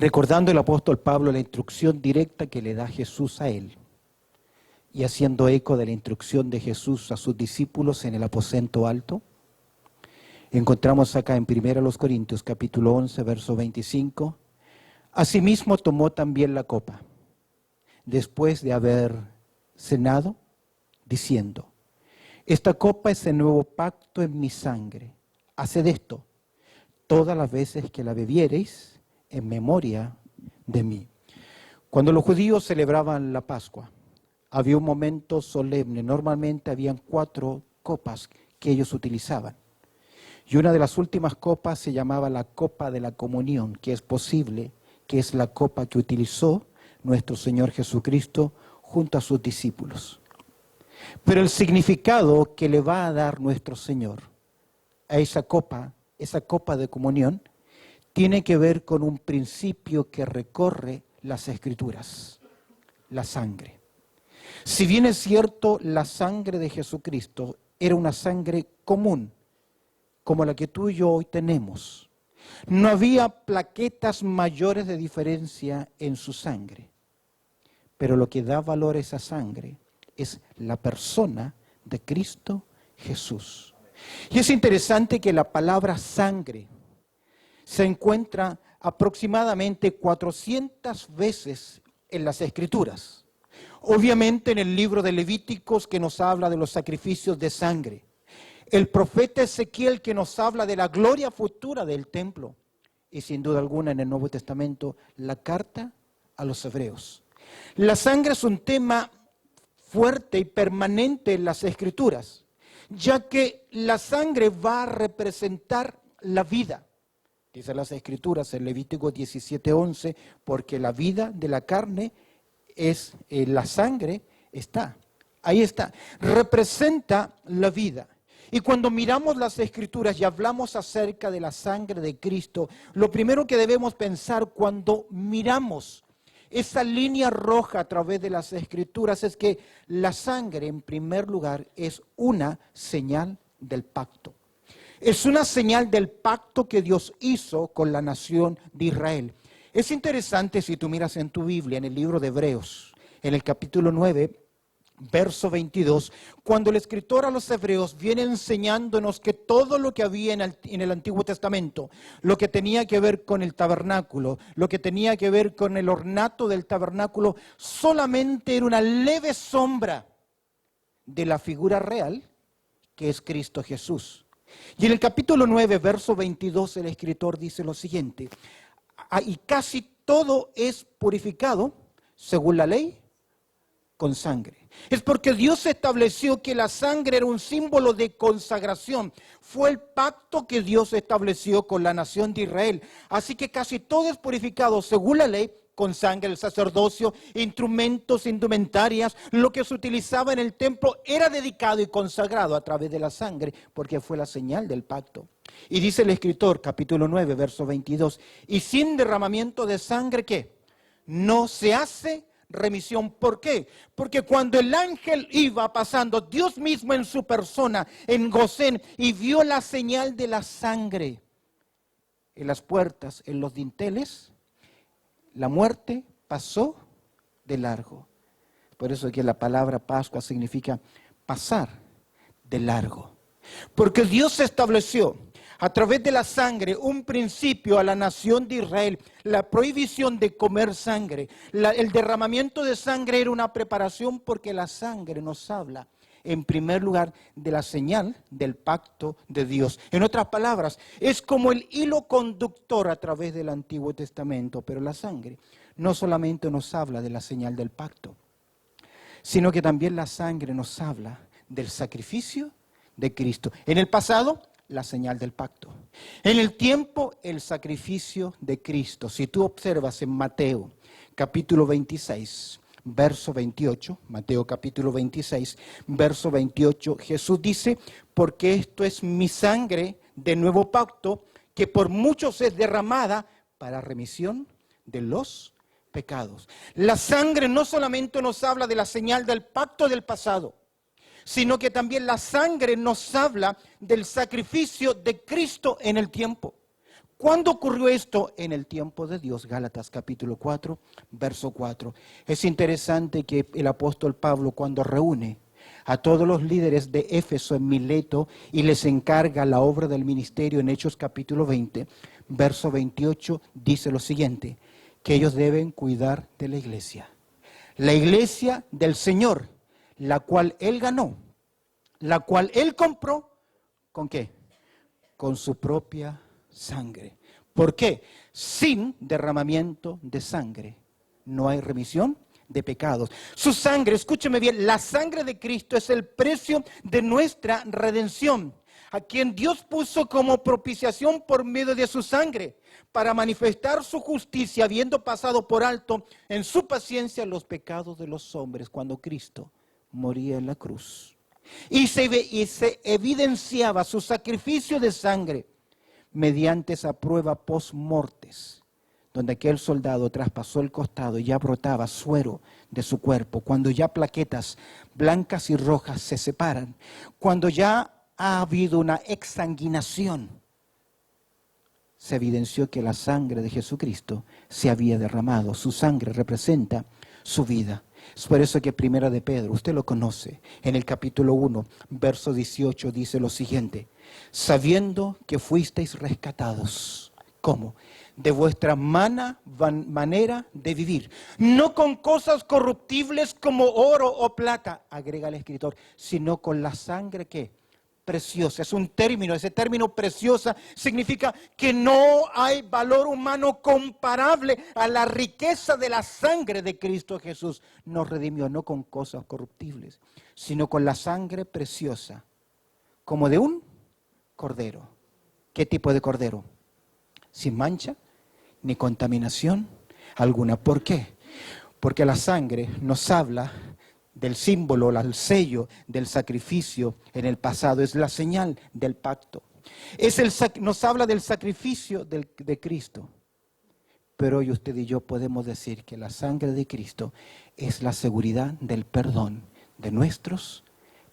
recordando el apóstol Pablo la instrucción directa que le da Jesús a él y haciendo eco de la instrucción de Jesús a sus discípulos en el aposento alto, encontramos acá en 1 Corintios capítulo 11, verso 25, asimismo tomó también la copa, después de haber cenado, diciendo, esta copa es el nuevo pacto en mi sangre, haced esto todas las veces que la bebiereis en memoria de mí. Cuando los judíos celebraban la Pascua, había un momento solemne. Normalmente habían 4 copas que ellos utilizaban. Y una de las últimas copas se llamaba la copa de la comunión, que es posible que es la copa que utilizó nuestro Señor Jesucristo junto a sus discípulos. Pero el significado que le va a dar nuestro Señor a esa copa de comunión, tiene que ver con un principio que recorre las Escrituras, la sangre. Si bien es cierto, la sangre de Jesucristo era una sangre común, como la que tú y yo hoy tenemos. No había plaquetas mayores de diferencia en su sangre. Pero lo que da valor a esa sangre es la persona de Cristo Jesús. Y es interesante que la palabra sangre se encuentra aproximadamente 400 veces en las Escrituras. Obviamente en el libro de Levíticos, que nos habla de los sacrificios de sangre. El profeta Ezequiel, que nos habla de la gloria futura del templo. Y sin duda alguna en el Nuevo Testamento, la carta a los hebreos. La sangre es un tema fuerte y permanente en las Escrituras, ya que la sangre va a representar la vida. Dicen las Escrituras en Levítico 17:11, porque la vida de la carne es, la sangre está, ahí está, representa la vida. Y cuando miramos las Escrituras y hablamos acerca de la sangre de Cristo, lo primero que debemos pensar cuando miramos esa línea roja a través de las Escrituras es que la sangre, en primer lugar, es una señal del pacto. Es una señal del pacto que Dios hizo con la nación de Israel. Es interesante si tú miras en tu Biblia, en el libro de Hebreos, en el capítulo 9, verso 22, cuando el escritor a los hebreos viene enseñándonos que todo lo que había en el Antiguo Testamento, lo que tenía que ver con el tabernáculo, lo que tenía que ver con el ornato del tabernáculo, solamente era una leve sombra de la figura real que es Cristo Jesús. Y en el capítulo 9, verso 22, el escritor dice lo siguiente, y casi todo es purificado, según la ley, con sangre. Es porque Dios estableció que la sangre era un símbolo de consagración. Fue el pacto que Dios estableció con la nación de Israel. Así que casi todo es purificado según la ley, con sangre, el sacerdocio, instrumentos, indumentarias. Lo que se utilizaba en el templo era dedicado y consagrado a través de la sangre, porque fue la señal del pacto. Y dice el escritor, capítulo 9, verso 22, y sin derramamiento de sangre, ¿qué? No se hace remisión. ¿Por qué? Porque cuando el ángel iba pasando, Dios mismo en su persona, en Gosén, y vio la señal de la sangre en las puertas, en los dinteles, la muerte pasó de largo. Por eso que la palabra Pascua significa pasar de largo. Porque Dios estableció a través de la sangre un principio a la nación de Israel, la prohibición de comer sangre. El derramamiento de sangre era una preparación porque la sangre nos habla, en primer lugar, de la señal del pacto de Dios. En otras palabras, es como el hilo conductor a través del Antiguo Testamento, pero la sangre no solamente nos habla de la señal del pacto, sino que también la sangre nos habla del sacrificio de Cristo. En el pasado, la señal del pacto. En el tiempo, el sacrificio de Cristo. Si tú observas en Mateo, capítulo 26, verso 28, Mateo capítulo 26, verso 28, Jesús dice, porque esto es mi sangre de nuevo pacto, que por muchos es derramada para remisión de los pecados. La sangre no solamente nos habla de la señal del pacto del pasado, sino que también la sangre nos habla del sacrificio de Cristo en el tiempo. ¿Cuándo ocurrió esto? En el tiempo de Dios. Gálatas capítulo 4, verso 4. Es interesante que el apóstol Pablo, cuando reúne a todos los líderes de Éfeso en Mileto y les encarga la obra del ministerio en Hechos capítulo 20, verso 28, dice lo siguiente, que ellos deben cuidar de la iglesia del Señor, la cual Él ganó, la cual Él compró, ¿con qué? Con su propia sangre. ¿Por qué? Sin derramamiento de sangre no hay remisión de pecados. Su sangre, escúcheme bien, la sangre de Cristo es el precio de nuestra redención, a quien Dios puso como propiciación por medio de su sangre, para manifestar su justicia, habiendo pasado por alto en su paciencia los pecados de los hombres, cuando Cristo moría en la cruz. Y se evidenciaba su sacrificio de sangre mediante esa prueba post-mortes, donde aquel soldado traspasó el costado y ya brotaba suero de su cuerpo, cuando ya plaquetas blancas y rojas se separan, cuando ya ha habido una exsanguinación, se evidenció que la sangre de Jesucristo se había derramado. Su sangre representa su vida. Es por eso que Primera de Pedro, usted lo conoce, en el capítulo 1, verso 18, dice lo siguiente: sabiendo que fuisteis rescatados. ¿Cómo? De vuestra manera de vivir, no con cosas corruptibles como oro o plata, agrega el escritor, sino con la sangre que preciosa. Es un término, ese término preciosa significa que no hay valor humano comparable a la riqueza de la sangre de Cristo Jesús. Nos redimió no con cosas corruptibles, sino con la sangre preciosa, como de un cordero. ¿Qué tipo de cordero? Sin mancha ni contaminación alguna. ¿Por qué? Porque la sangre nos habla del símbolo, el sello del sacrificio en el pasado, es la señal del pacto. Nos habla del sacrificio de Cristo. Pero hoy usted y yo podemos decir que la sangre de Cristo es la seguridad del perdón de nuestros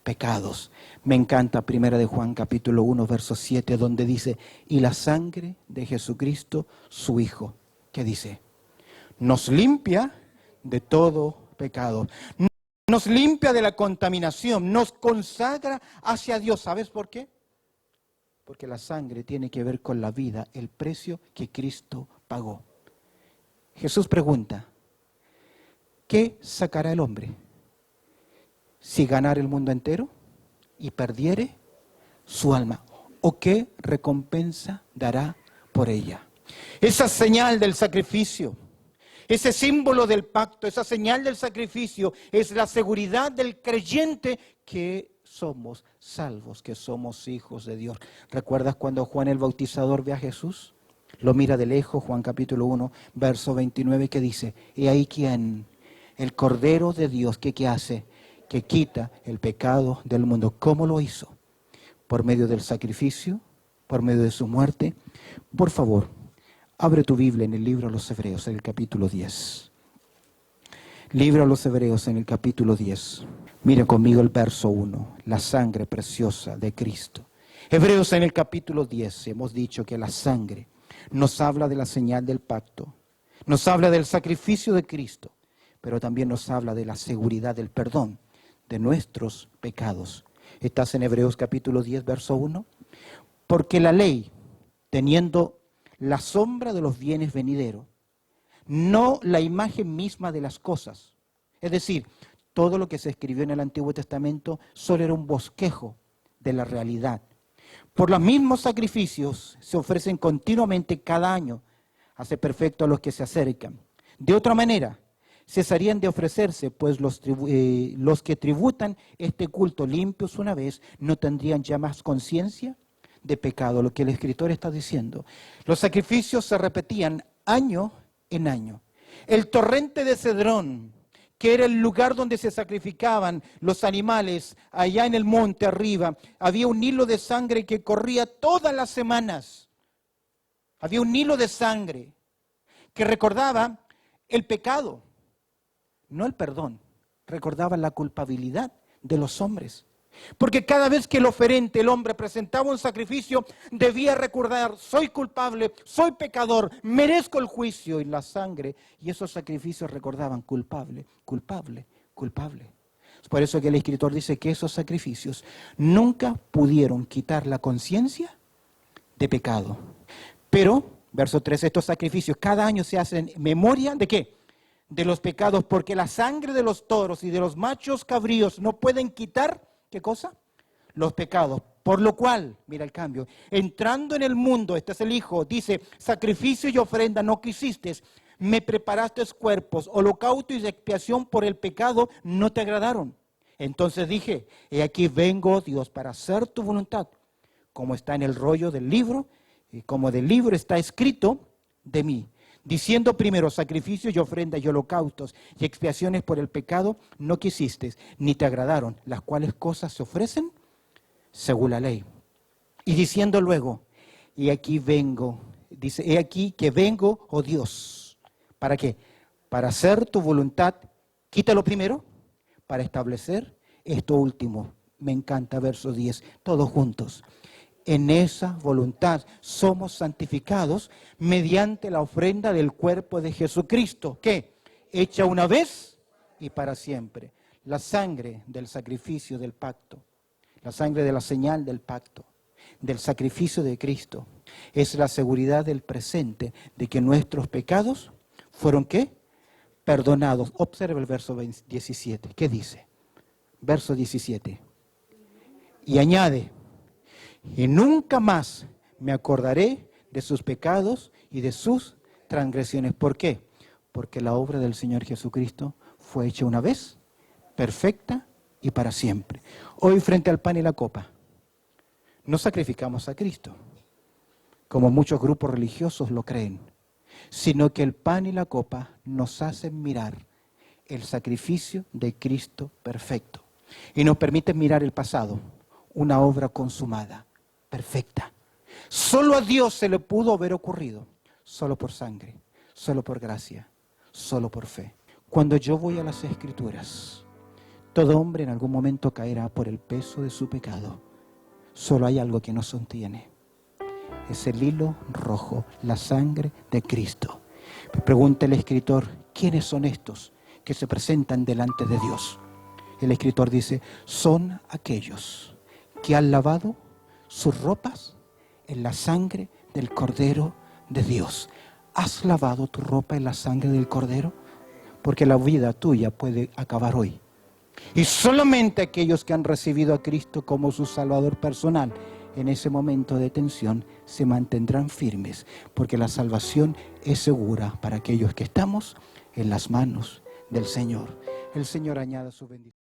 pecados. Me encanta 1 de Juan capítulo 1, verso 7, donde dice, y la sangre de Jesucristo, su Hijo, ¿qué dice? Nos limpia de todo pecado. Nos limpia de la contaminación, nos consagra hacia Dios. ¿Sabes por qué? Porque la sangre tiene que ver con la vida, el precio que Cristo pagó. Jesús pregunta, ¿qué sacará el hombre si ganara el mundo entero y perdiere su alma? ¿O qué recompensa dará por ella? Esa señal del sacrificio, ese símbolo del pacto, esa señal del sacrificio es la seguridad del creyente que somos salvos, que somos hijos de Dios. ¿Recuerdas cuando Juan el Bautizador ve a Jesús? Lo mira de lejos, Juan capítulo 1, verso 29, que dice, he ahí quien, el Cordero de Dios, ¿qué hace? Que quita el pecado del mundo. ¿Cómo lo hizo? Por medio del sacrificio, por medio de su muerte. Por favor, abre tu Biblia en el libro a los Hebreos, en el capítulo 10. Libro a los Hebreos, en el capítulo 10. Mire conmigo el verso 1, la sangre preciosa de Cristo. Hebreos en el capítulo 10, hemos dicho que la sangre nos habla de la señal del pacto, nos habla del sacrificio de Cristo, pero también nos habla de la seguridad del perdón de nuestros pecados. ¿Estás en Hebreos capítulo 10, verso 1? Porque la ley, teniendo la sombra de los bienes venideros, no la imagen misma de las cosas. Es decir, todo lo que se escribió en el Antiguo Testamento solo era un bosquejo de la realidad. Por los mismos sacrificios se ofrecen continuamente cada año, hace perfecto a los que se acercan. De otra manera, cesarían de ofrecerse, pues los que tributan este culto limpios una vez no tendrían ya más conciencia de pecado, lo que el escritor está diciendo. Los sacrificios se repetían año en año. El torrente de Cedrón, que era el lugar donde se sacrificaban los animales, allá en el monte arriba, había un hilo de sangre que corría todas las semanas. Había un hilo de sangre que recordaba el pecado, no el perdón, recordaba la culpabilidad de los hombres. Porque cada vez que el oferente, el hombre, presentaba un sacrificio, debía recordar: soy culpable, soy pecador, merezco el juicio y la sangre. Y esos sacrificios recordaban: culpable, culpable, culpable. Es por eso que el escritor dice que esos sacrificios nunca pudieron quitar la conciencia de pecado. Pero, verso 3, estos sacrificios cada año se hacen en memoria ¿de qué? De los pecados, porque la sangre de los toros y de los machos cabríos no pueden quitar, ¿qué cosa? Los pecados. Por lo cual, mira el cambio, entrando en el mundo, este es el Hijo, dice: sacrificio y ofrenda no quisiste, me preparaste cuerpos, holocausto y expiación por el pecado no te agradaron. Entonces dije: he aquí vengo, Dios, para hacer tu voluntad, como está en el rollo del libro, y como del libro está escrito de mí. Diciendo primero: sacrificios y ofrendas y holocaustos y expiaciones por el pecado no quisiste, ni te agradaron, las cuales cosas se ofrecen según la ley. Y diciendo luego: y aquí vengo, dice: he aquí que vengo, oh Dios. ¿Para qué? Para hacer tu voluntad. Quítalo primero, para establecer esto último. Me encanta, verso 10, todos juntos. En esa voluntad somos santificados mediante la ofrenda del cuerpo de Jesucristo, que hecha una vez y para siempre. La sangre del sacrificio del pacto, la sangre de la señal del pacto, del sacrificio de Cristo, es la seguridad del presente de que nuestros pecados fueron ¿qué? Perdonados. Observa el verso 17. ¿Qué dice? Verso 17. Y añade: y nunca más me acordaré de sus pecados y de sus transgresiones. ¿Por qué? Porque la obra del Señor Jesucristo fue hecha una vez, perfecta y para siempre. Hoy, frente al pan y la copa, no sacrificamos a Cristo, como muchos grupos religiosos lo creen, sino que el pan y la copa nos hacen mirar el sacrificio de Cristo perfecto y nos permiten mirar el pasado, una obra consumada, perfecta. Solo a Dios se le pudo haber ocurrido, solo por sangre, solo por gracia, solo por fe. Cuando yo voy a las Escrituras, todo hombre en algún momento caerá por el peso de su pecado. Solo hay algo que nos sostiene: es el hilo rojo, la sangre de Cristo. Pregunta el escritor: ¿quiénes son estos que se presentan delante de Dios? El escritor dice: son aquellos que han lavado sus ropas en la sangre del Cordero de Dios. ¿Has lavado tu ropa en la sangre del Cordero? Porque la vida tuya puede acabar hoy. Y solamente aquellos que han recibido a Cristo como su Salvador personal, en ese momento de tensión, se mantendrán firmes, porque la salvación es segura para aquellos que estamos en las manos del Señor. El Señor añada su bendición.